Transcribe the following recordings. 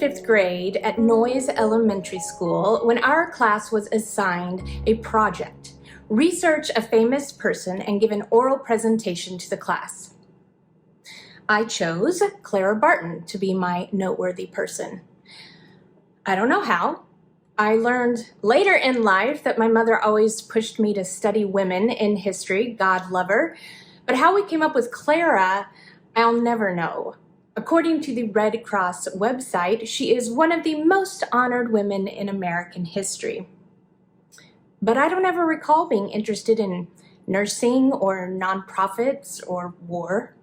fifth grade at Noyes Elementary School when our class was assigned a project: research a famous person and give an oral presentation to the class. I chose Clara Barton to be my noteworthy person. I don't know how. I learned later in life that my mother always pushed me to study women in history, God love her, but how we came up with Clara, I'll never know. According to the Red Cross website, she is one of the most honored women in American history. But I don't ever recall being interested in nursing or nonprofits or war.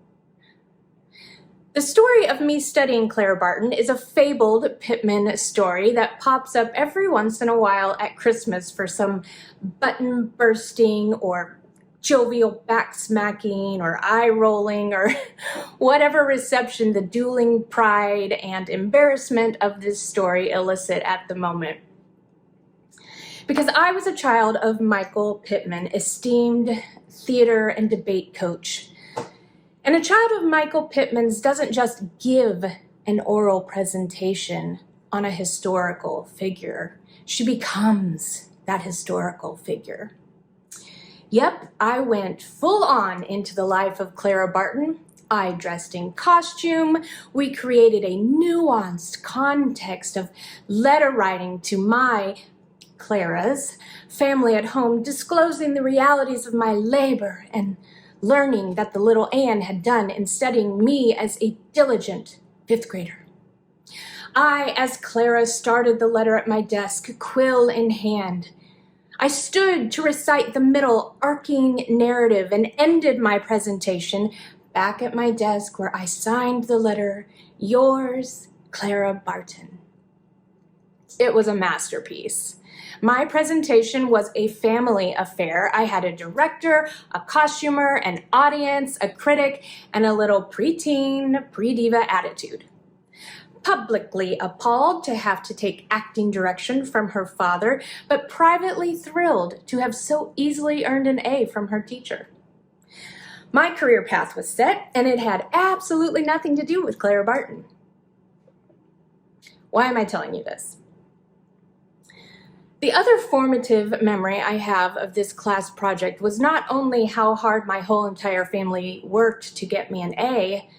The story of me studying Clara Barton is a fabled Pittman story that pops up every once in a while at Christmas for some button bursting or jovial back-smacking or eye-rolling or whatever reception the dueling pride and embarrassment of this story elicit at the moment. Because I was a child of Michael Pittman, esteemed theater and debate coach. And a child of Michael Pittman's doesn't just give an oral presentation on a historical figure. She becomes that historical figure. Yep, I went full on into the life of Clara Barton. I dressed in costume. We created a nuanced context of letter writing to my, Clara's, family at home, disclosing the realities of my labor and learning that the little Anne had done in studying me as a diligent fifth grader. I, as Clara, started the letter at my desk, quill in hand. I stood to recite the middle arcing narrative and ended my presentation back at my desk where I signed the letter, yours, Clara Barton. It was a masterpiece. My presentation was a family affair. I had a director, a costumer, an audience, a critic, and a little preteen, pre-diva attitude. Publicly appalled to have to take acting direction from her father, but privately thrilled to have so easily earned an A from her teacher. My career path was set, and it had absolutely nothing to do with Clara Barton. Why am I telling you this? The other formative memory I have of this class project was not only how hard my whole entire family worked to get me an A,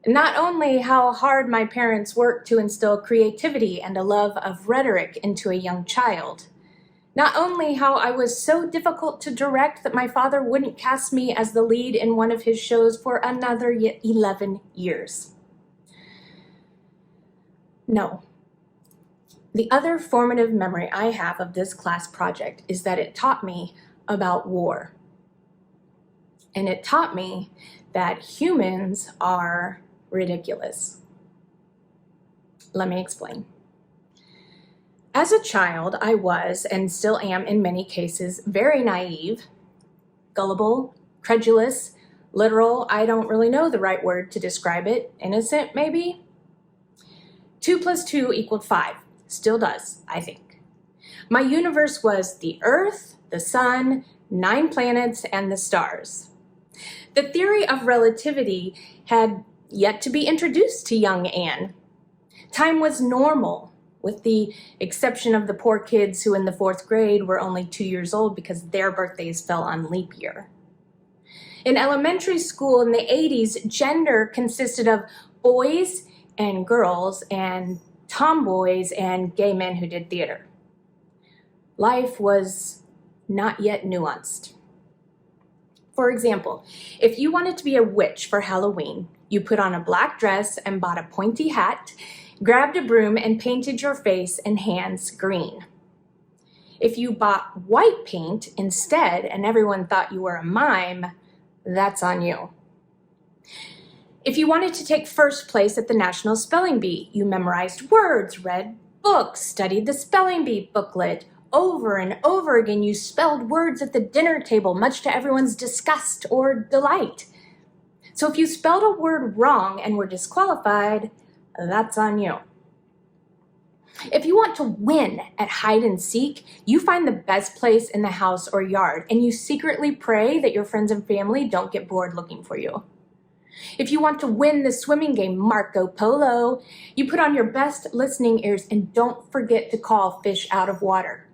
not only how hard my parents worked to instill creativity and a love of rhetoric into a young child, not only how I was so difficult to direct that my father wouldn't cast me as the lead in one of his shows for another 11 years. No. The other formative memory I have of this class project is that it taught me about war. And it taught me that humans are ridiculous. Let me explain. As a child, I was, and still am in many cases, very naive, gullible, credulous, literal, I don't really know the right word to describe it, innocent maybe? 2 + 2 = 5. Still does, I think. My universe was the Earth, the Sun, 9 planets, and the stars. The theory of relativity had yet to be introduced to young Anne. Time was normal, with the exception of the poor kids who in the 4th grade were only 2 years old because their birthdays fell on leap year. In elementary school in the 80s, gender consisted of boys and girls and tomboys and gay men who did theater. Life was not yet nuanced. For example, if you wanted to be a witch for Halloween, you put on a black dress and bought a pointy hat, grabbed a broom and painted your face and hands green. If you bought white paint instead and everyone thought you were a mime, that's on you. If you wanted to take first place at the National Spelling Bee, you memorized words, read books, studied the spelling bee booklet. Over and over again, you spelled words at the dinner table, much to everyone's disgust or delight. So if you spelled a word wrong and were disqualified, that's on you. If you want to win at hide and seek, you find the best place in the house or yard, and you secretly pray that your friends and family don't get bored looking for you. If you want to win the swimming game Marco Polo, you put on your best listening ears and don't forget to call fish out of water.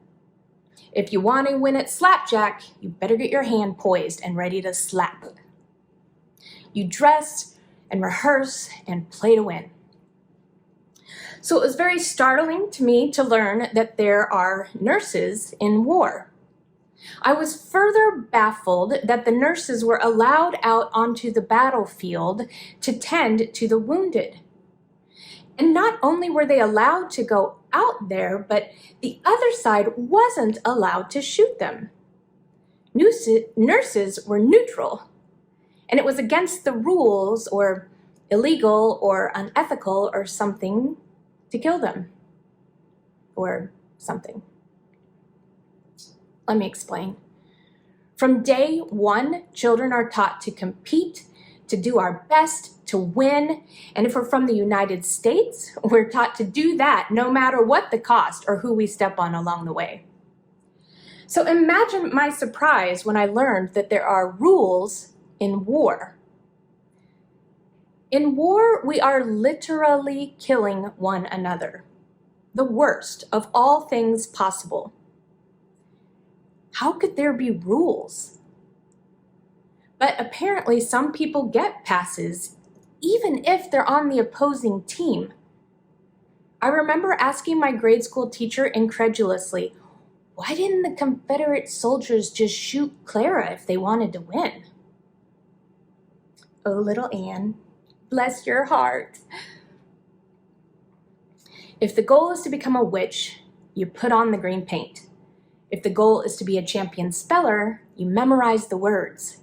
If you want to win at slapjack, you better get your hand poised and ready to slap. You dress and rehearse and play to win. So it was very startling to me to learn that there are nurses in war. I was further baffled that the nurses were allowed out onto the battlefield to tend to the wounded. And not only were they allowed to go out there, but the other side wasn't allowed to shoot them. Nurses were neutral, and it was against the rules or illegal or unethical or something to kill them or something. Let me explain. From day one, children are taught to compete, to do our best, to win. And if we're from the United States, we're taught to do that no matter what the cost or who we step on along the way. So imagine my surprise when I learned that there are rules in war. In war, we are literally killing one another, the worst of all things possible. How could there be rules? But apparently some people get passes, even if they're on the opposing team. I remember asking my grade school teacher incredulously, why didn't the Confederate soldiers just shoot Clara if they wanted to win? Oh, little Anne, bless your heart. If the goal is to become a witch, you put on the green paint. If the goal is to be a champion speller, you memorize the words.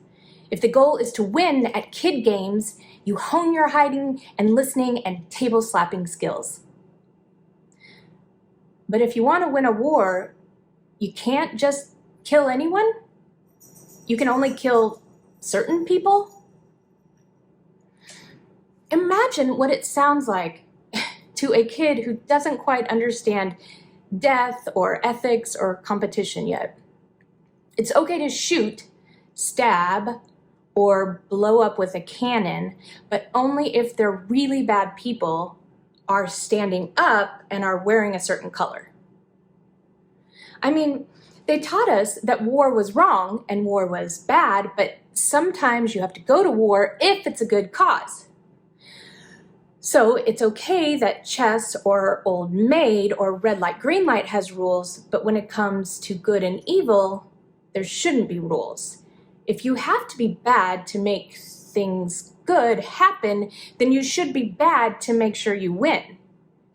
If the goal is to win at kid games, you hone your hiding and listening and table slapping skills. But if you want to win a war, you can't just kill anyone. You can only kill certain people. Imagine what it sounds like to a kid who doesn't quite understand death or ethics or competition yet. It's okay to shoot, stab, or blow up with a cannon, but only if they're really bad people are standing up and are wearing a certain color. I mean, they taught us that war was wrong and war was bad, but sometimes you have to go to war if it's a good cause. So it's okay that chess or Old Maid or red light, green light has rules, but when it comes to good and evil, there shouldn't be rules. If you have to be bad to make things good happen, then you should be bad to make sure you win.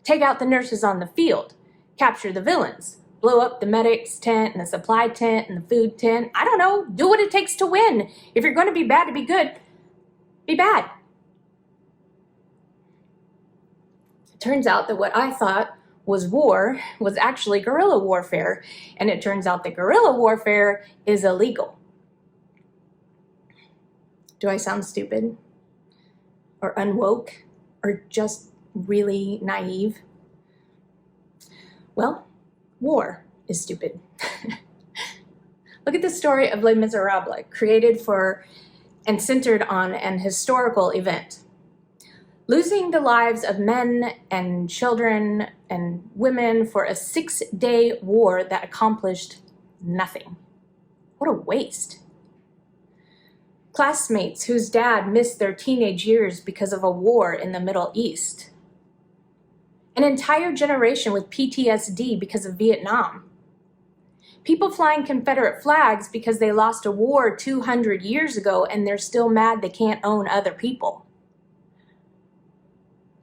Take out the nurses on the field, capture the villains, blow up the medic's tent and the supply tent and the food tent. I don't know, do what it takes to win. If you're going to be bad to be good, be bad. Turns out that what I thought was war was actually guerrilla warfare, and it turns out that guerrilla warfare is illegal. Do I sound stupid? Or unwoke? Or just really naive? Well, war is stupid. Look at the story of Les Miserables, created for and centered on an historical event. Losing the lives of men and children and women for a 6-day war that accomplished nothing. What a waste. Classmates whose dad missed their teenage years because of a war in the Middle East. An entire generation with PTSD because of Vietnam. People flying Confederate flags because they lost a war 200 years ago and they're still mad they can't own other people.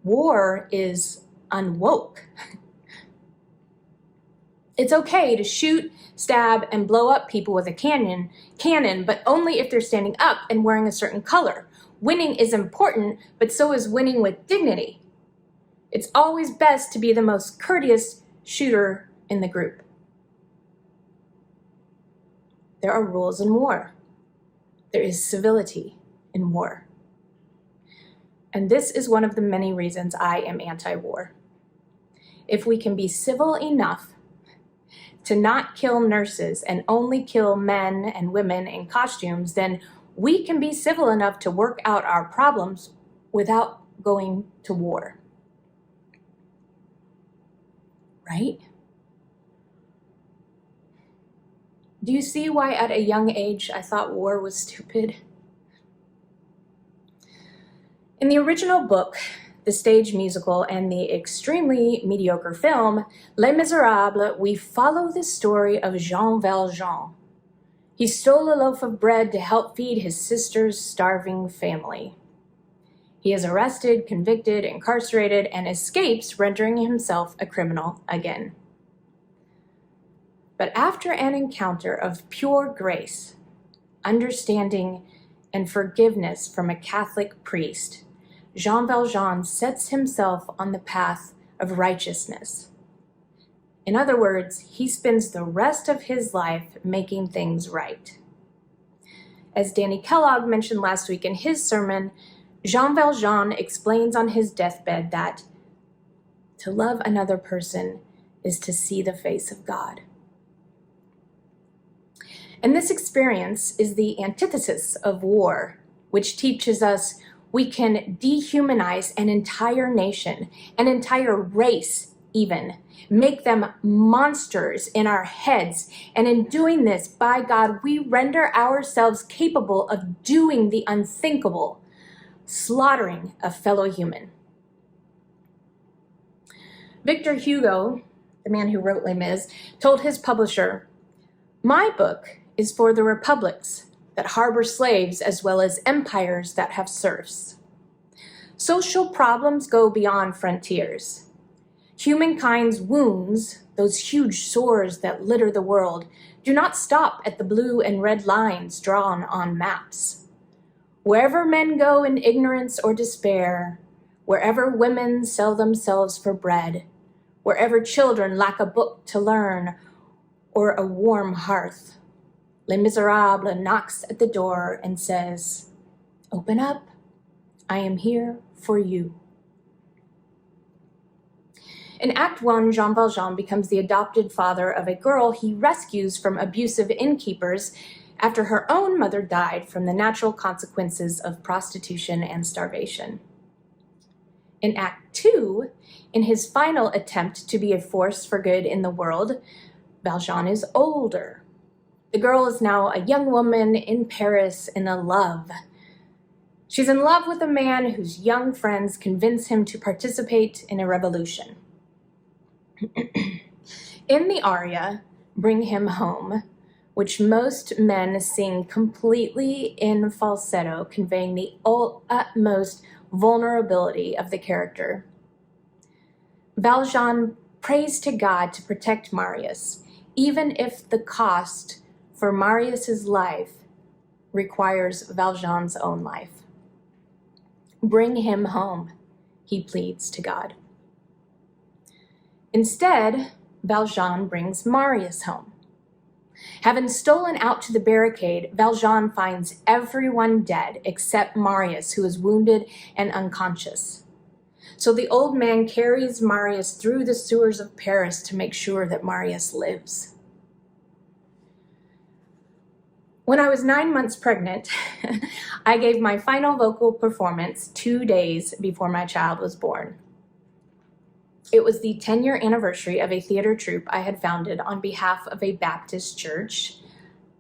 War is unwoke. It's okay to shoot, stab, and blow up people with a cannon, but only if they're standing up and wearing a certain color. Winning is important, but so is winning with dignity. It's always best to be the most courteous shooter in the group. There are rules in war. There is civility in war. And this is one of the many reasons I am anti-war. If we can be civil enough to not kill nurses and only kill men and women in costumes, then we can be civil enough to work out our problems without going to war. Right? Do you see why at a young age I thought war was stupid? In the original book, the stage musical, and the extremely mediocre film, Les Miserables, we follow the story of Jean Valjean. He stole a loaf of bread to help feed his sister's starving family. He is arrested, convicted, incarcerated, and escapes, rendering himself a criminal again. But after an encounter of pure grace, understanding, and forgiveness from a Catholic priest, Jean Valjean sets himself on the path of righteousness. In other words, he spends the rest of his life making things right. As Danny Kellogg mentioned last week in his sermon, Jean Valjean explains on his deathbed that to love another person is to see the face of God. And this experience is the antithesis of war, which teaches us we can dehumanize an entire nation, an entire race even, make them monsters in our heads. And in doing this, by God, we render ourselves capable of doing the unthinkable, slaughtering a fellow human. Victor Hugo, the man who wrote Les Mis, told his publisher, "My book is for the republics that harbor slaves as well as empires that have serfs. Social problems go beyond frontiers. Humankind's wounds, those huge sores that litter the world, do not stop at the blue and red lines drawn on maps. Wherever men go in ignorance or despair, wherever women sell themselves for bread, wherever children lack a book to learn or a warm hearth, Les Miserables knocks at the door and says, 'Open up, I am here for you.'" In Act 1, Jean Valjean becomes the adopted father of a girl he rescues from abusive innkeepers after her own mother died from the natural consequences of prostitution and starvation. In Act 2, in his final attempt to be a force for good in the world, Valjean is older. The girl is now a young woman in Paris in love. She's in love with a man whose young friends convince him to participate in a revolution. In the aria, "Bring Him Home," which most men sing completely in falsetto, conveying the utmost vulnerability of the character, Valjean prays to God to protect Marius, even if the cost for Marius's life requires Valjean's own life. "Bring him home," he pleads to God. Instead, Valjean brings Marius home. Having stolen out to the barricade, Valjean finds everyone dead except Marius, who is wounded and unconscious. So the old man carries Marius through the sewers of Paris to make sure that Marius lives. When I was 9 months pregnant, I gave my final vocal performance 2 days before my child was born. It was the 10-year anniversary of a theater troupe I had founded on behalf of a Baptist church.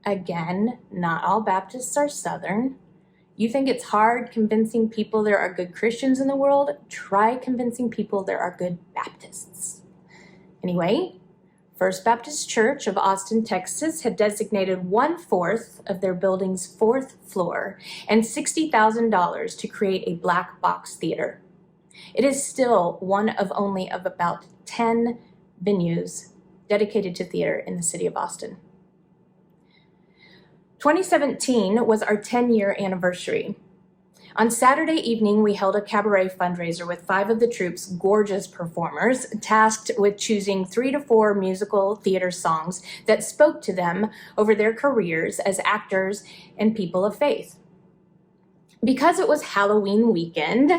Again, not all Baptists are Southern. You think it's hard convincing people there are good Christians in the world? Try convincing people there are good Baptists. Anyway, First Baptist Church of Austin, Texas had designated 1/4 of their building's 4th floor and $60,000 to create a black box theater. It is still one of only about 10 venues dedicated to theater in the city of Austin. 2017 was our 10-year anniversary. On Saturday evening, we held a cabaret fundraiser with 5 of the troupe's gorgeous performers, tasked with choosing 3 to 4 musical theater songs that spoke to them over their careers as actors and people of faith. Because it was Halloween weekend,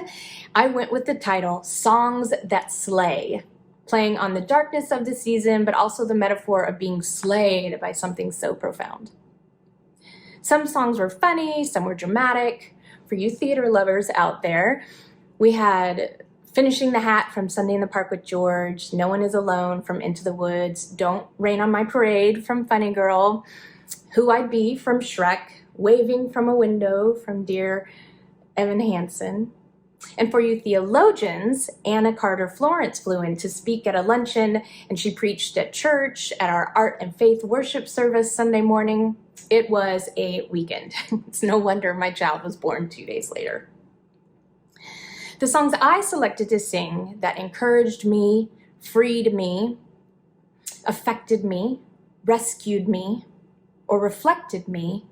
I went with the title Songs That Slay, playing on the darkness of the season, but also the metaphor of being slayed by something so profound. Some songs were funny, some were dramatic. For you theater lovers out there, we had Finishing the Hat from Sunday in the Park with George, No One Is Alone from Into the Woods, Don't Rain on My Parade from Funny Girl, Who I'd Be from Shrek, Waving from a Window from Dear Evan Hansen. And for you theologians, Anna Carter Florence flew in to speak at a luncheon, and she preached at church at our Art and Faith worship service Sunday morning. It was a weekend. It's no wonder my child was born 2 days later. The songs I selected to sing that encouraged me, freed me, affected me, rescued me, or reflected me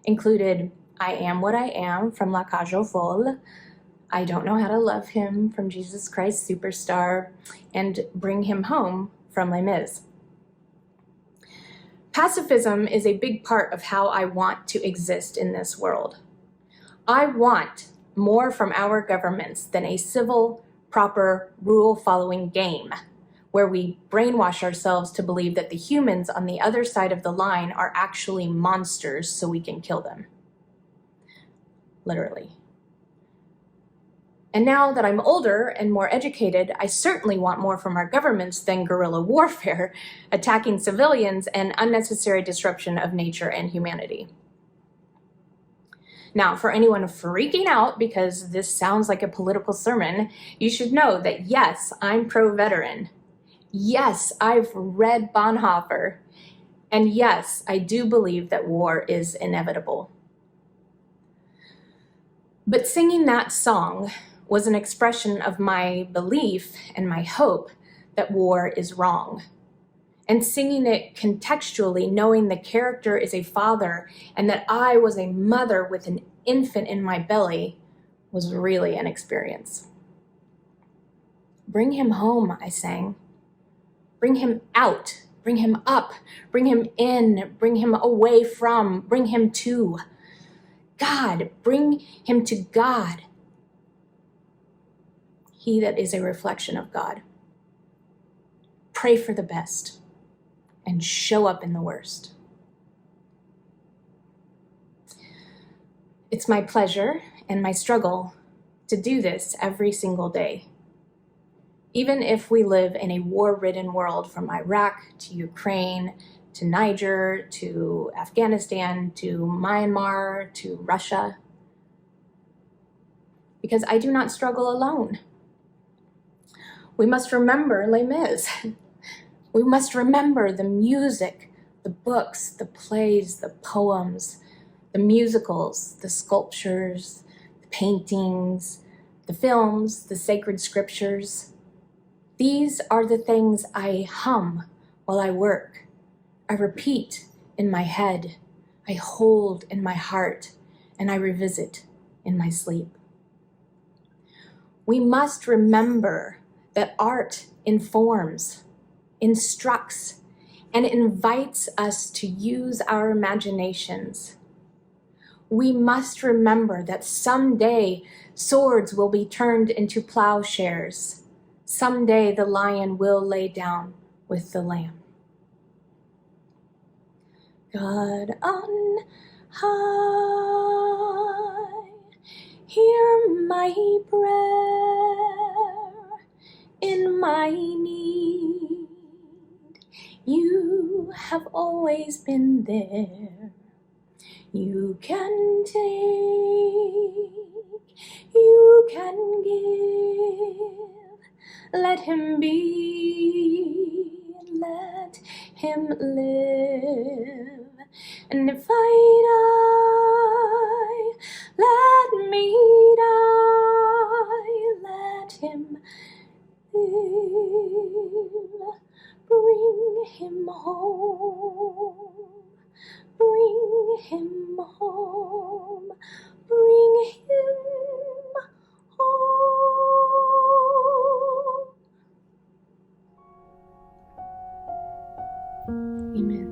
included I Am What I Am from La Cage aux Folles, I Don't Know How to Love Him from Jesus Christ Superstar, and Bring Him Home from Les Mis. Pacifism is a big part of how I want to exist in this world. I want more from our governments than a civil, proper, rule-following game where we brainwash ourselves to believe that the humans on the other side of the line are actually monsters so we can kill them. Literally. And now that I'm older and more educated, I certainly want more from our governments than guerrilla warfare, attacking civilians, and unnecessary disruption of nature and humanity. Now, for anyone freaking out because this sounds like a political sermon, you should know that yes, I'm pro-veteran. Yes, I've read Bonhoeffer. And yes, I do believe that war is inevitable. But singing that song was an expression of my belief and my hope that war is wrong. And singing it contextually, knowing the character is a father and that I was a mother with an infant in my belly, was really an experience. Bring him home, I sang. Bring him out, bring him up, bring him in, bring him away from, bring him to God, bring him to God. He that is a reflection of God. Pray for the best and show up in the worst. It's my pleasure and my struggle to do this every single day. Even if we live in a war-ridden world from Iraq to Ukraine to Niger to Afghanistan to Myanmar to Russia, because I do not struggle alone. We must remember Les Mis. We must remember the music, the books, the plays, the poems, the musicals, the sculptures, the paintings, the films, the sacred scriptures. These are the things I hum while I work. I repeat in my head, I hold in my heart, and I revisit in my sleep. We must remember that art informs, instructs, and invites us to use our imaginations. We must remember that someday swords will be turned into plowshares. Someday the lion will lay down with the lamb. God on high, hear my prayer in my need. You have always been there. You can take, you can give. Let him be, let him live. And if I die, let me die, let him live. Bring him home, bring him home, bring him home. Amen.